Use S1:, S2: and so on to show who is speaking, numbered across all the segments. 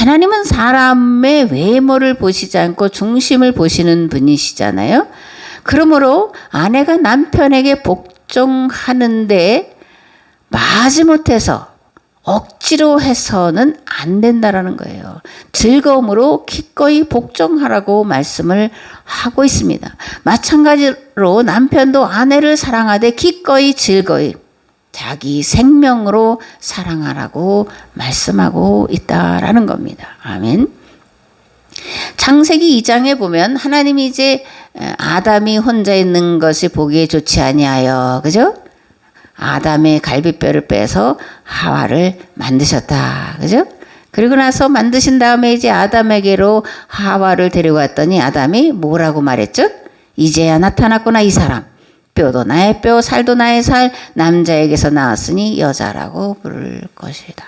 S1: 하나님은 사람의 외모를 보시지 않고 중심을 보시는 분이시잖아요. 그러므로 아내가 남편에게 복종하는데 마지못해서 억지로 해서는 안 된다라는 거예요. 즐거움으로 기꺼이 복종하라고 말씀을 하고 있습니다. 마찬가지로 남편도 아내를 사랑하되 기꺼이 즐거이 자기 생명으로 사랑하라고 말씀하고 있다라는 겁니다. 아멘. 창세기 2장에 보면 하나님이 이제 아담이 혼자 있는 것이 보기에 좋지 아니하여, 그죠? 아담의 갈비뼈를 빼서 하와를 만드셨다. 그죠? 그리고 나서 만드신 다음에 이제 아담에게로 하와를 데려갔더니 아담이 뭐라고 말했죠? 이제야 나타났구나 이 사람. 뼈도 나의 뼈, 살도 나의 살, 남자에게서 나왔으니 여자라고 부를 것이다.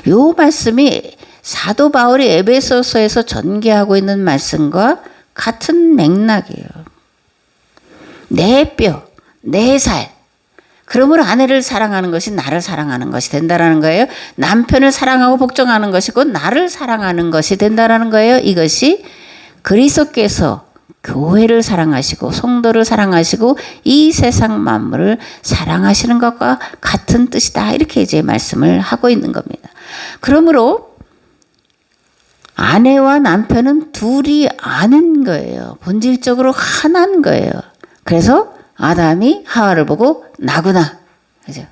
S1: 요 말씀이 사도 바울이 에베소서에서 전개하고 있는 말씀과 같은 맥락이에요. 내 뼈, 내 살. 그러므로 아내를 사랑하는 것이 나를 사랑하는 것이 된다라는 거예요. 남편을 사랑하고 복종하는 것이 곧 나를 사랑하는 것이 된다라는 거예요. 이것이 그리스도께서 교회를 사랑하시고 성도를 사랑하시고 이 세상 만물을 사랑하시는 것과 같은 뜻이다. 이렇게 이제 말씀을 하고 있는 겁니다. 그러므로 아내와 남편은 둘이 아는 거예요. 본질적으로 하나인 거예요. 그래서 아담이 하와를 보고 나구나. 그죠?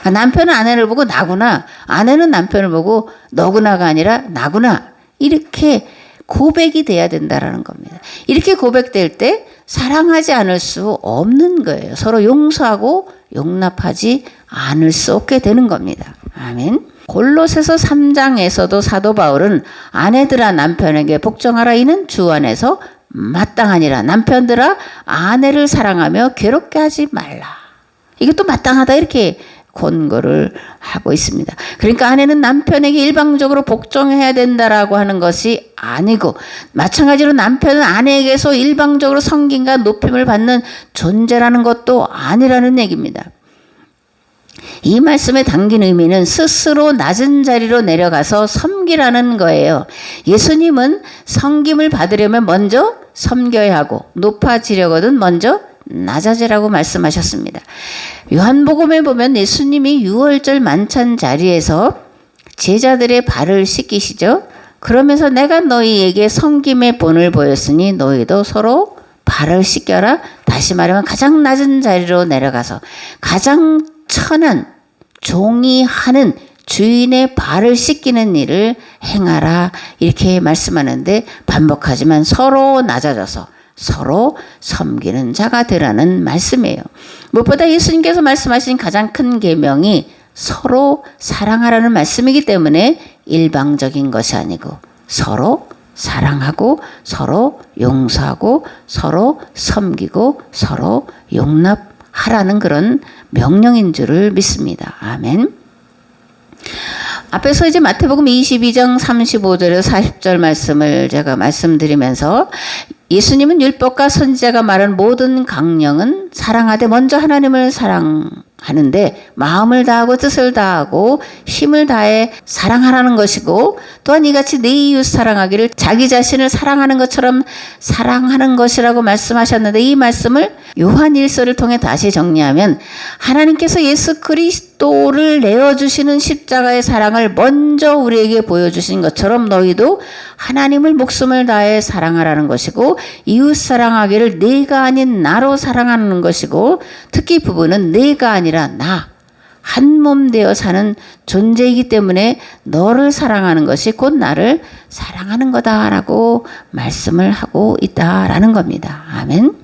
S1: 남편은 아내를 보고 나구나. 아내는 남편을 보고 너구나가 아니라 나구나. 이렇게 고백이 돼야 된다라는 겁니다. 이렇게 고백될 때 사랑하지 않을 수 없는 거예요. 서로 용서하고 용납하지 않을 수 없게 되는 겁니다. 아멘. 골로새서 3장에서도 사도 바울은 아내들아 남편에게 복종하라 이는 주 안에서 마땅하니라. 남편들아 아내를 사랑하며 괴롭게 하지 말라. 이것도 마땅하다 이렇게 권고를 하고 있습니다. 그러니까 아내는 남편에게 일방적으로 복종해야 된다라고 하는 것이 아니고 마찬가지로 남편은 아내에게서 일방적으로 섬김과 높임을 받는 존재라는 것도 아니라는 얘기입니다. 이 말씀에 담긴 의미는 스스로 낮은 자리로 내려가서 섬기라는 거예요. 예수님은 섬김을 받으려면 먼저 섬겨야 하고 높아지려거든 먼저 낮아지라고 말씀하셨습니다. 요한복음에 보면 예수님이 유월절 만찬 자리에서 제자들의 발을 씻기시죠. 그러면서 내가 너희에게 섬김의 본을 보였으니 너희도 서로 발을 씻겨라. 다시 말하면 가장 낮은 자리로 내려가서 가장 천한 종이 하는 주인의 발을 씻기는 일을 행하라 이렇게 말씀하는데 반복하지만 서로 낮아져서 서로 섬기는 자가 되라는 말씀이에요. 무엇보다 예수님께서 말씀하신 가장 큰 계명이 서로 사랑하라는 말씀이기 때문에 일방적인 것이 아니고 서로 사랑하고 서로 용서하고 서로 섬기고 서로 용납하라는 그런 명령인 줄을 믿습니다. 아멘. 앞에서 이제 마태복음 22장 35절에서 40절 말씀을 제가 말씀드리면서 예수님은 율법과 선지자가 말한 모든 강령은 사랑하되 먼저 하나님을 사랑하는데 마음을 다하고 뜻을 다하고 힘을 다해 사랑하라는 것이고 또한 이같이 내 이웃 사랑하기를 자기 자신을 사랑하는 것처럼 사랑하는 것이라고 말씀하셨는데 이 말씀을 요한 1서를 통해 다시 정리하면 하나님께서 예수 그리스도를 내어주시는 십자가의 사랑을 먼저 우리에게 보여주신 것처럼 너희도 하나님을 목숨을 다해 사랑하라는 것이고 이웃 사랑하기를 내가 아닌 나로 사랑하는 것이고 특히 부부는 내가 아니라 나 한 몸 되어 사는 존재이기 때문에 너를 사랑하는 것이 곧 나를 사랑하는 거다라고 말씀을 하고 있다라는 겁니다. 아멘.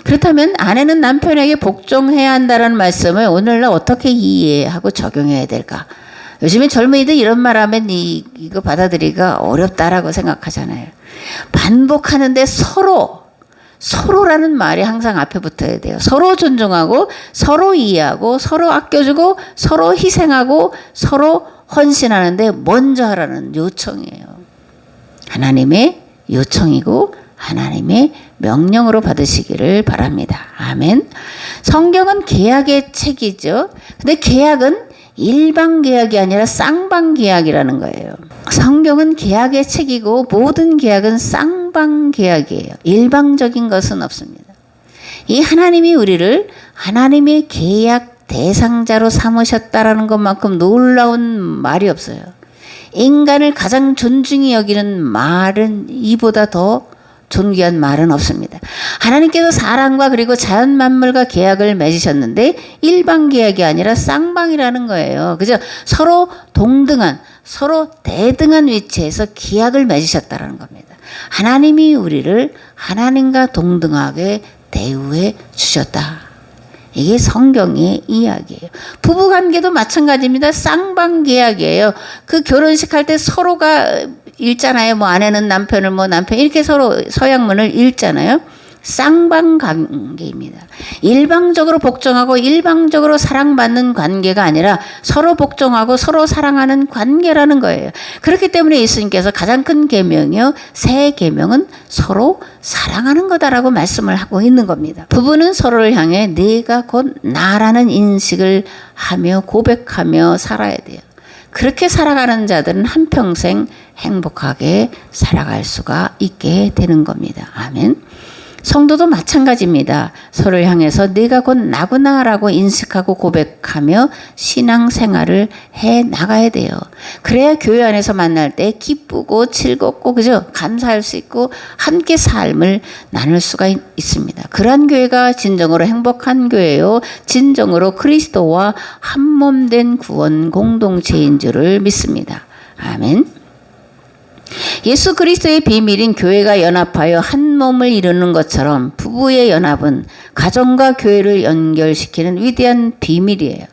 S1: 그렇다면 아내는 남편에게 복종해야 한다는 말씀을 오늘날 어떻게 이해하고 적용해야 될까? 요즘에 젊은이들 이런 말 하면 이거 받아들이기가 어렵다라고 생각하잖아요. 반복하는데 서로라는 말이 항상 앞에 붙어야 돼요. 서로 존중하고 서로 이해하고 서로 아껴주고 서로 희생하고 서로 헌신하는데 먼저 하라는 요청이에요. 하나님의 요청이고 하나님의 명령으로 받으시기를 바랍니다. 아멘. 성경은 계약의 책이죠. 근데 계약은 일반 계약이 아니라 쌍방 계약이라는 거예요. 성경은 계약의 책이고 모든 계약은 쌍방 계약이에요. 일방적인 것은 없습니다. 이 하나님이 우리를 하나님의 계약 대상자로 삼으셨다라는 것만큼 놀라운 말이 없어요. 인간을 가장 존중히 여기는 말은 이보다 더 존귀한 말은 없습니다. 하나님께서 사람과 그리고 자연 만물과 계약을 맺으셨는데 일반 계약이 아니라 쌍방이라는 거예요. 그죠? 서로 동등한, 서로 대등한 위치에서 계약을 맺으셨다는 겁니다. 하나님이 우리를 하나님과 동등하게 대우해 주셨다. 이게 성경의 이야기예요. 부부관계도 마찬가지입니다. 쌍방 계약이에요. 그 결혼식 할 때 서로가 읽잖아요. 뭐 아내는 남편을 뭐 남편 이렇게 서로 서약문을 읽잖아요. 쌍방 관계입니다. 일방적으로 복종하고 일방적으로 사랑받는 관계가 아니라 서로 복종하고 서로 사랑하는 관계라는 거예요. 그렇기 때문에 예수님께서 가장 큰 계명이요, 새 계명은 서로 사랑하는 거다라고 말씀을 하고 있는 겁니다. 부부는 서로를 향해 네가 곧 나라는 인식을 하며 고백하며 살아야 돼요. 그렇게 살아가는 자들은 한평생 행복하게 살아갈 수가 있게 되는 겁니다. 아멘. 성도도 마찬가지입니다. 서로를 향해서 네가 곧 나구나라고 인식하고 고백하며 신앙생활을 해 나가야 돼요. 그래야 교회 안에서 만날 때 기쁘고 즐겁고 그죠? 감사할 수 있고 함께 삶을 나눌 수가 있습니다. 그러한 교회가 진정으로 행복한 교회요. 진정으로 그리스도와 한몸된 구원 공동체인 줄을 믿습니다. 아멘. 예수 그리스도의 비밀인 교회가 연합하여 한 몸을 이루는 것처럼 부부의 연합은 가정과 교회를 연결시키는 위대한 비밀이에요.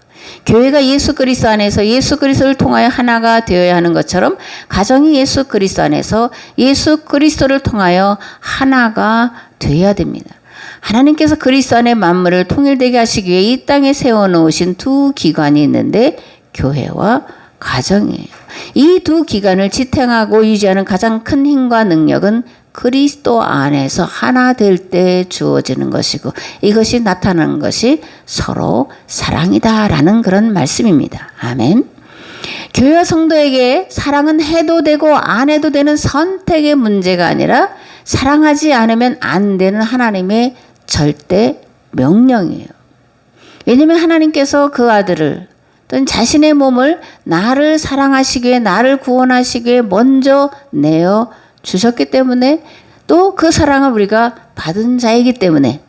S1: 교회가 예수 그리스도 안에서 예수 그리스도를 통하여 하나가 되어야 하는 것처럼 가정이 예수 그리스도 안에서 예수 그리스도를 통하여 하나가 되어야 됩니다. 하나님께서 그리스도 안에 만물을 통일되게 하시기 위해 이 땅에 세워놓으신 두 기관이 있는데 교회와 가정이에요. 이 두 기관을 지탱하고 유지하는 가장 큰 힘과 능력은 그리스도 안에서 하나 될 때 주어지는 것이고 이것이 나타나는 것이 서로 사랑이다라는 그런 말씀입니다. 아멘. 교회와 성도에게 사랑은 해도 되고 안 해도 되는 선택의 문제가 아니라 사랑하지 않으면 안 되는 하나님의 절대 명령이에요. 왜냐하면 하나님께서 그 아들을 또는 자신의 몸을 나를 사랑하시기에 나를 구원하시기에 먼저 내어 주셨기 때문에 또 그 사랑을 우리가 받은 자이기 때문에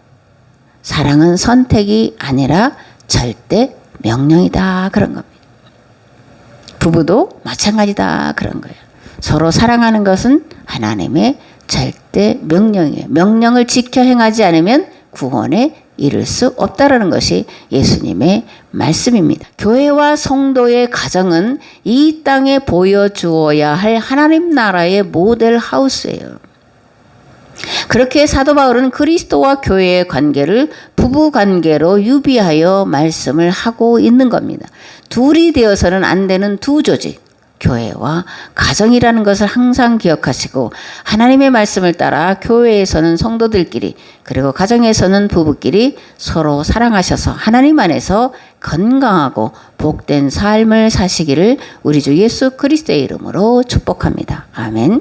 S1: 사랑은 선택이 아니라 절대 명령이다 그런 겁니다. 부부도 마찬가지다 그런 거예요. 서로 사랑하는 것은 하나님의 절대 명령이에요. 명령을 지켜 행하지 않으면 구원에 이룰 수 없다라는 것이 예수님의 말씀입니다. 교회와 성도의 가정은 이 땅에 보여주어야 할 하나님 나라의 모델 하우스예요. 그렇게 사도 바울은 그리스도와 교회의 관계를 부부 관계로 유비하여 말씀을 하고 있는 겁니다. 둘이 되어서는 안 되는 두 조직, 교회와 가정이라는 것을 항상 기억하시고 하나님의 말씀을 따라 교회에서는 성도들끼리 그리고 가정에서는 부부끼리 서로 사랑하셔서 하나님 안에서 건강하고 복된 삶을 사시기를 우리 주 예수 그리스도의 이름으로 축복합니다. 아멘.